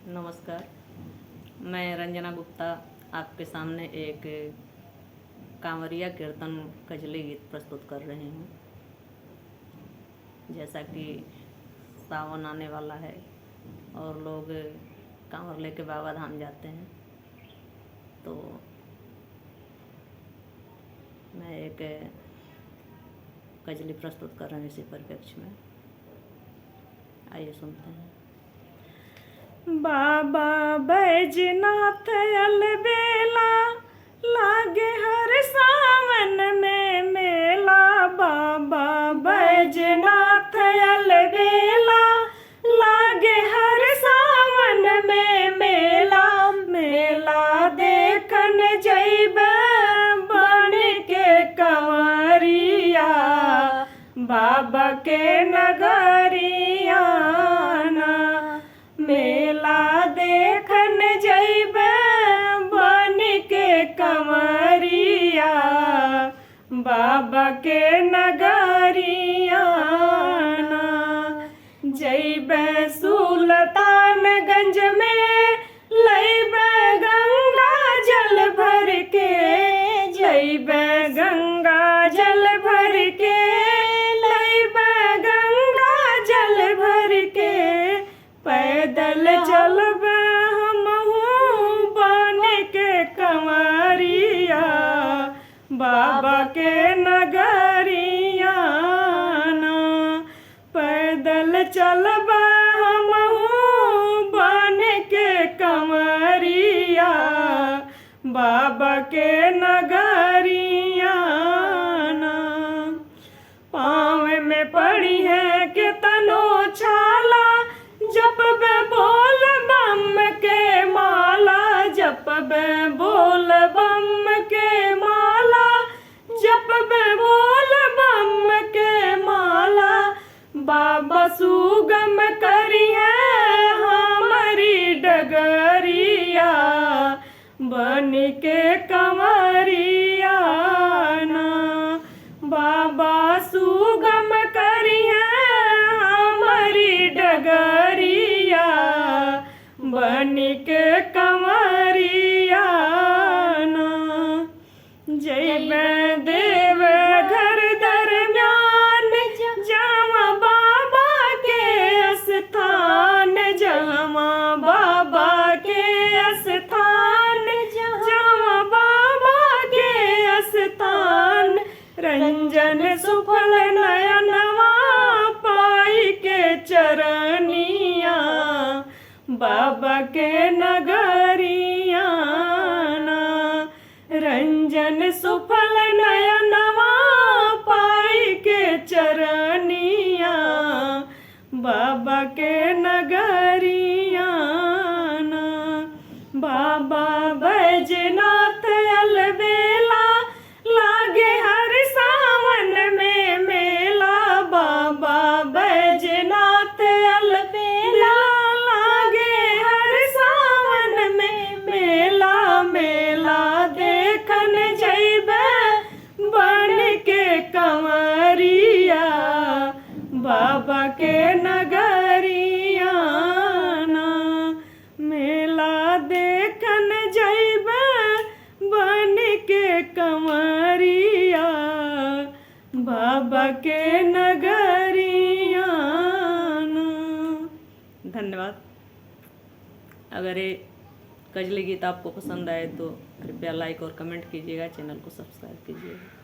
नमस्कार, मैं रंजना गुप्ता आपके सामने एक कांवरिया कीर्तन कजली गीत प्रस्तुत कर रही हूँ। जैसा कि सावन आने वाला है और लोग कांवर लेके बाबा धाम जाते हैं, तो मैं एक कजली प्रस्तुत कर रही हूँ इसी परिप्रेक्ष्य में। आइए सुनते हैं। बाबा बैजनाथ अलबेला, लागे हर सावन में मेला। बाबा बैजनाथ अलबेला, लागे हर सावन में मेला। मेला देखन जइबे बन के कंवरिया, बाबा के नगरिया ना। मेला देखन जइबे बन के कंवरिया, बाबा के नगरिया ना। जइबे सुल्तानगंज में लइबे गंगा जल भर के। जइबे गंगा जल भर के, लइबे गंगा जल भर के। पैदल चलबे हमहू बन के कंवरिया, बाबा के नगरिया ना। पैदल चलबे हमहू बन के कंवरिया, बाबा के नगरिया ना। पाँव में पड़ी है के तनो छाला, जपबे बोल बम के माला। जपबे बोल बम के माला, जपबे बोल बम के माला। बाबा सुगम करी है हमारी डगरिया, बन के कंवरिया ना। बाबा सुगम करी है हमारी डगरिया, बन के कंवरिया ना। जइबे देव घर दरम्यान, जामा बाबा के स्थान। जामा बाबा के स्थान, जामा बाबा के स्थान। रंजन सुफल नयनवा पाई के चरनिया, बाबा के नगरिया ना। रंजन सुफल नयनवा पाई के चरनिया, बाबा के नगरिया ना। बाबा बैजनाथ अलबेला, लागे हर सावन में मेला। बाबा बैजनाथ अलबेला, लागे हर सावन में मेला। मेला देखन जइबे बन के कंवरिया, बाबा के नगरिया ना। मेला देखन जइबे बन के कंवरिया, बाबा के नगरिया ना। धन्यवाद। अगर ये कजली गीत आपको पसंद आए तो कृपया लाइक और कमेंट कीजिएगा, चैनल को सब्सक्राइब कीजिएगा।